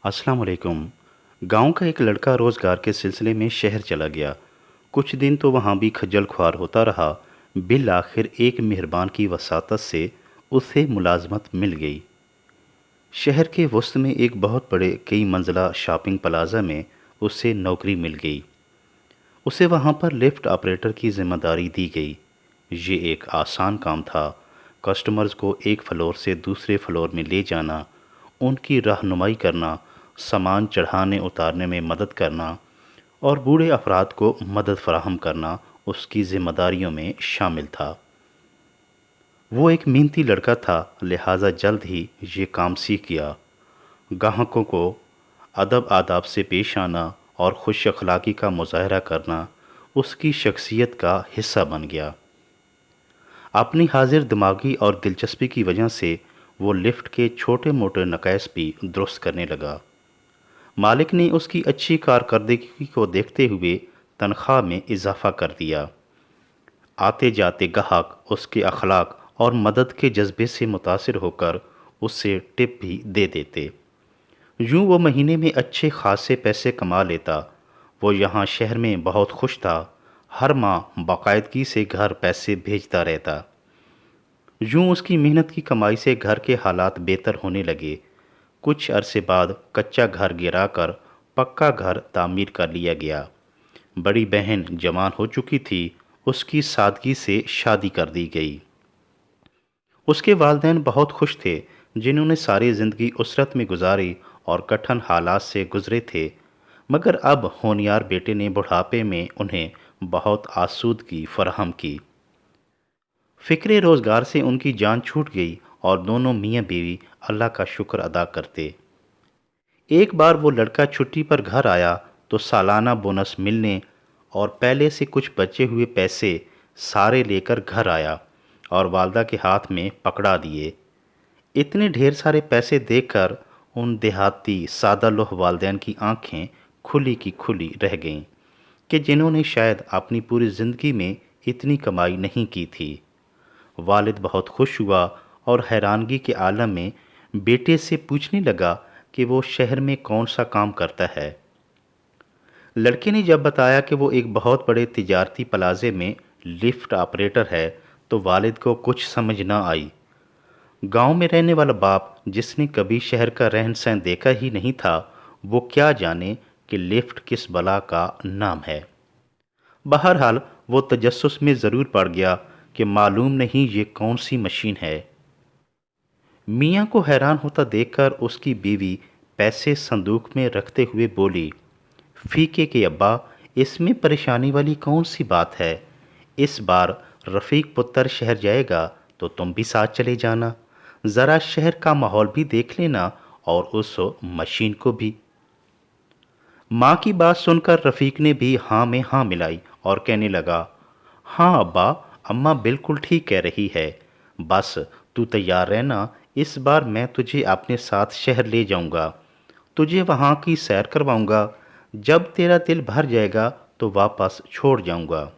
अस्सलाम वालेकुम। गांव का एक लड़का रोज़गार के सिलसिले में शहर चला गया। कुछ दिन तो वहाँ भी खज्जल खुआर होता रहा। बिल आखिर एक मेहरबान की वसातत से उसे मुलाजमत मिल गई। शहर के वसत में एक बहुत बड़े कई मंजिला शॉपिंग प्लाजा में उसे नौकरी मिल गई। उसे वहाँ पर लिफ्ट ऑपरेटर की जिम्मेदारी दी गई। ये एक आसान काम था। कस्टमर्स को एक फ्लोर से दूसरे फ्लोर में ले जाना, उनकी रहनुमाई करना, सामान चढ़ाने उतारने में मदद करना और बूढ़े अफराद को मदद फराहम करना उसकी जिम्मेदारियों में शामिल था। वो एक मेहनती लड़का था, लिहाजा जल्द ही ये काम सीख गया। ग्राहकों को अदब आदाब से पेश आना और खुश अखलाक़ी का मुजाहरा करना उसकी शख्सियत का हिस्सा बन गया। अपनी हाजिर दिमागी और दिलचस्पी की वजह से वो लिफ्ट के छोटे मोटे नक़ाइस भी दुरुस्त करने लगा। मालिक ने उसकी अच्छी कारकर्दगी को देखते हुए तनख्वाह में इजाफा कर दिया। आते जाते ग्राहक उसके अखलाक और मदद के जज्बे से मुतासिर होकर उससे टिप भी दे देते। यूं वो महीने में अच्छे खासे पैसे कमा लेता। वो यहाँ शहर में बहुत खुश था। हर माह बाकायदगी से घर पैसे भेजता रहता। यूं उसकी मेहनत की कमाई से घर के हालात बेहतर होने लगे। कुछ अरसे बाद कच्चा घर गिराकर पक्का घर तामीर कर लिया गया। बड़ी बहन जवान हो चुकी थी, उसकी सादगी से शादी कर दी गई। उसके वालिदैन बहुत खुश थे, जिन्होंने सारी ज़िंदगी उसरत में गुजारी और कठिन हालात से गुजरे थे। मगर अब होनहार बेटे ने बुढ़ापे में उन्हें बहुत आसूदगी फराहम की। फ़िक्रे रोज़गार से उनकी जान छूट गई और दोनों मियाँ बीवी अल्लाह का शुक्र अदा करते। एक बार वो लड़का छुट्टी पर घर आया तो सालाना बोनस मिलने और पहले से कुछ बचे हुए पैसे सारे लेकर घर आया और वालदा के हाथ में पकड़ा दिए। इतने ढेर सारे पैसे देखकर उन देहाती सादा लोह वालदैन की आंखें खुली की खुली रह गईं कि जिन्होंने शायद अपनी पूरी ज़िंदगी में इतनी कमाई नहीं की थी। वालिद बहुत खुश हुआ और हैरानगी के आलम में बेटे से पूछने लगा कि वो शहर में कौन सा काम करता है। लड़के ने जब बताया कि वो एक बहुत बड़े तिजारती प्लाजे में लिफ्ट ऑपरेटर है तो वालिद को कुछ समझ न आई। गांव में रहने वाला बाप, जिसने कभी शहर का रहन सहन देखा ही नहीं था, वो क्या जाने कि लिफ्ट किस बला का नाम है। बहरहाल वो तजस्सुस में ज़रूर पड़ गया कि मालूम नहीं ये कौन सी मशीन है। मियाँ को हैरान होता देखकर उसकी बीवी पैसे संदूक में रखते हुए बोली, फीके के अब्बा, इसमें परेशानी वाली कौन सी बात है। इस बार रफ़ीक पुत्र शहर जाएगा तो तुम भी साथ चले जाना। ज़रा शहर का माहौल भी देख लेना और उस मशीन को भी। माँ की बात सुनकर रफ़ीक ने भी हाँ में हाँ मिलाई और कहने लगा, हाँ अब्बा, अम्मा बिल्कुल ठीक कह रही है। बस तू तैयार रहना, इस बार मैं तुझे अपने साथ शहर ले जाऊंगा। तुझे वहाँ की सैर करवाऊंगा। जब तेरा दिल भर जाएगा तो वापस छोड़ जाऊंगा।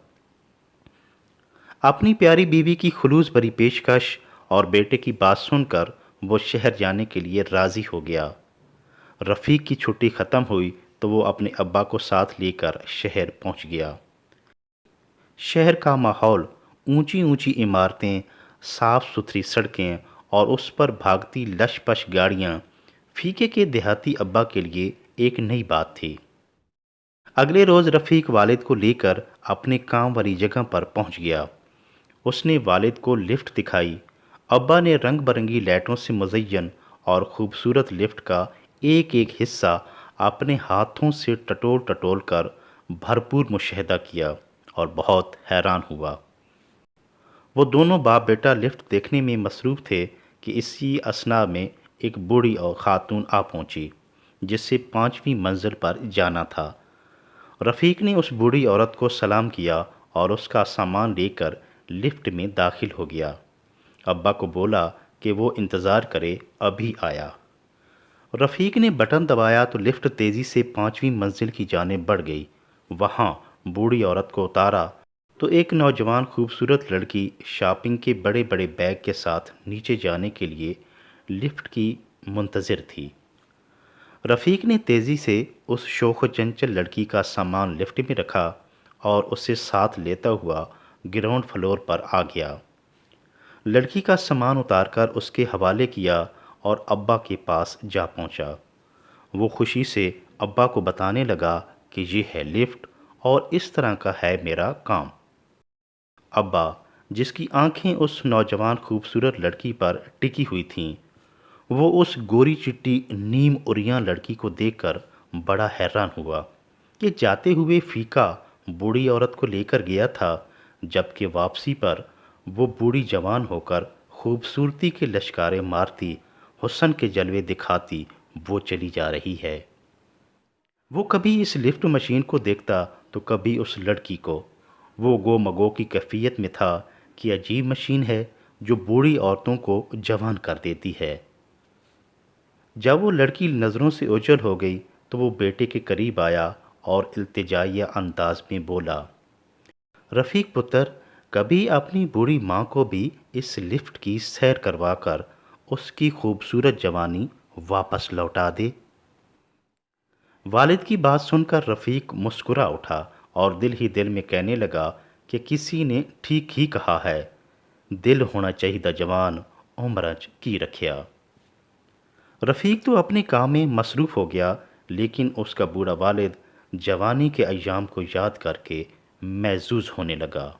अपनी प्यारी बीवी की खुलूस भरी पेशकश और बेटे की बात सुनकर वो शहर जाने के लिए राज़ी हो गया। रफ़ीक की छुट्टी ख़त्म हुई तो वो अपने अब्बा को साथ लेकर शहर पहुंच गया। शहर का माहौल, ऊंची ऊंची इमारतें, साफ़ सुथरी सड़कें और उस पर भागती लश-पश गाड़ियाँ फीके के देहाती अब्बा के लिए एक नई बात थी। अगले रोज़ रफ़ीक वालिद को लेकर अपने काम वाली जगह पर पहुंच गया। उसने वालिद को लिफ्ट दिखाई। अब्बा ने रंग बरंगी लाइटों से मुज़य्यन और ख़ूबसूरत लिफ्ट का एक एक हिस्सा अपने हाथों से टटोल टटोल कर भरपूर मुशाहिदा किया और बहुत हैरान हुआ। वो दोनों बाप बेटा लिफ्ट देखने में मसरूफ़ थे कि इसी असना में एक बूढ़ी और ख़ातून आ पहुंची, जिससे 5वीं मंजिल पर जाना था। रफ़ीक ने उस बूढ़ी औरत को सलाम किया और उसका सामान लेकर लिफ्ट में दाखिल हो गया। अब्बा को बोला कि वो इंतज़ार करे, अभी आया। रफ़ीक ने बटन दबाया तो लिफ्ट तेज़ी से 5वीं मंजिल की जानिब बढ़ गई। वहाँ बूढ़ी औरत को उतारा तो एक नौजवान खूबसूरत लड़की शॉपिंग के बड़े बड़े बैग के साथ नीचे जाने के लिए लिफ्ट की मुंतज़िर थी। رفیق نے تیزی سے اس شوخ و چنچل لڑکی کا سامان لفٹ میں رکھا اور اسے ساتھ لیتا ہوا گراؤنڈ فلور پر آ گیا۔ لڑکی کا سامان اتار کر اس کے حوالے کیا اور ابا کے پاس جا پہنچا۔ وہ خوشی سے ابا کو بتانے لگا کہ یہ ہے لفٹ اور اس طرح کا ہے میرا کام۔ ابا، جس کی آنکھیں اس نوجوان خوبصورت لڑکی پر ٹکی ہوئی تھیں، وہ اس گوری چٹی نیم اریاں لڑکی کو دیکھ کر بڑا حیران ہوا کہ جاتے ہوئے فیکا بوڑھی عورت کو لے کر گیا تھا، جبکہ واپسی پر وہ بوڑھی جوان ہو کر خوبصورتی کے لشکارے مارتی، حسن کے جلوے دکھاتی وہ چلی جا رہی ہے۔ وہ کبھی اس لفٹ مشین کو دیکھتا تو کبھی اس لڑکی کو۔ وہ گو مگو کی کیفیت میں تھا کہ عجیب مشین ہے جو بوڑھی عورتوں کو جوان کر دیتی ہے۔ جب وہ لڑکی نظروں سے اوجھل ہو گئی تو وہ بیٹے کے قریب آیا اور التجائیہ انداز میں بولا، رفیق پتر، کبھی اپنی بوڑھی ماں کو بھی اس لفٹ کی سیر کروا کر اس کی خوبصورت جوانی واپس لوٹا دے۔ والد کی بات سن کر رفیق مسکرا اٹھا اور دل ہی دل میں کہنے لگا کہ کسی نے ٹھیک ہی کہا ہے، دل ہونا چاہیے جوان، عمرچ کی رکھیا۔ رفیق تو اپنے کام میں مصروف ہو گیا، لیکن اس کا بوڑھا والد جوانی کے ایام کو یاد کر کے محظوظ ہونے لگا۔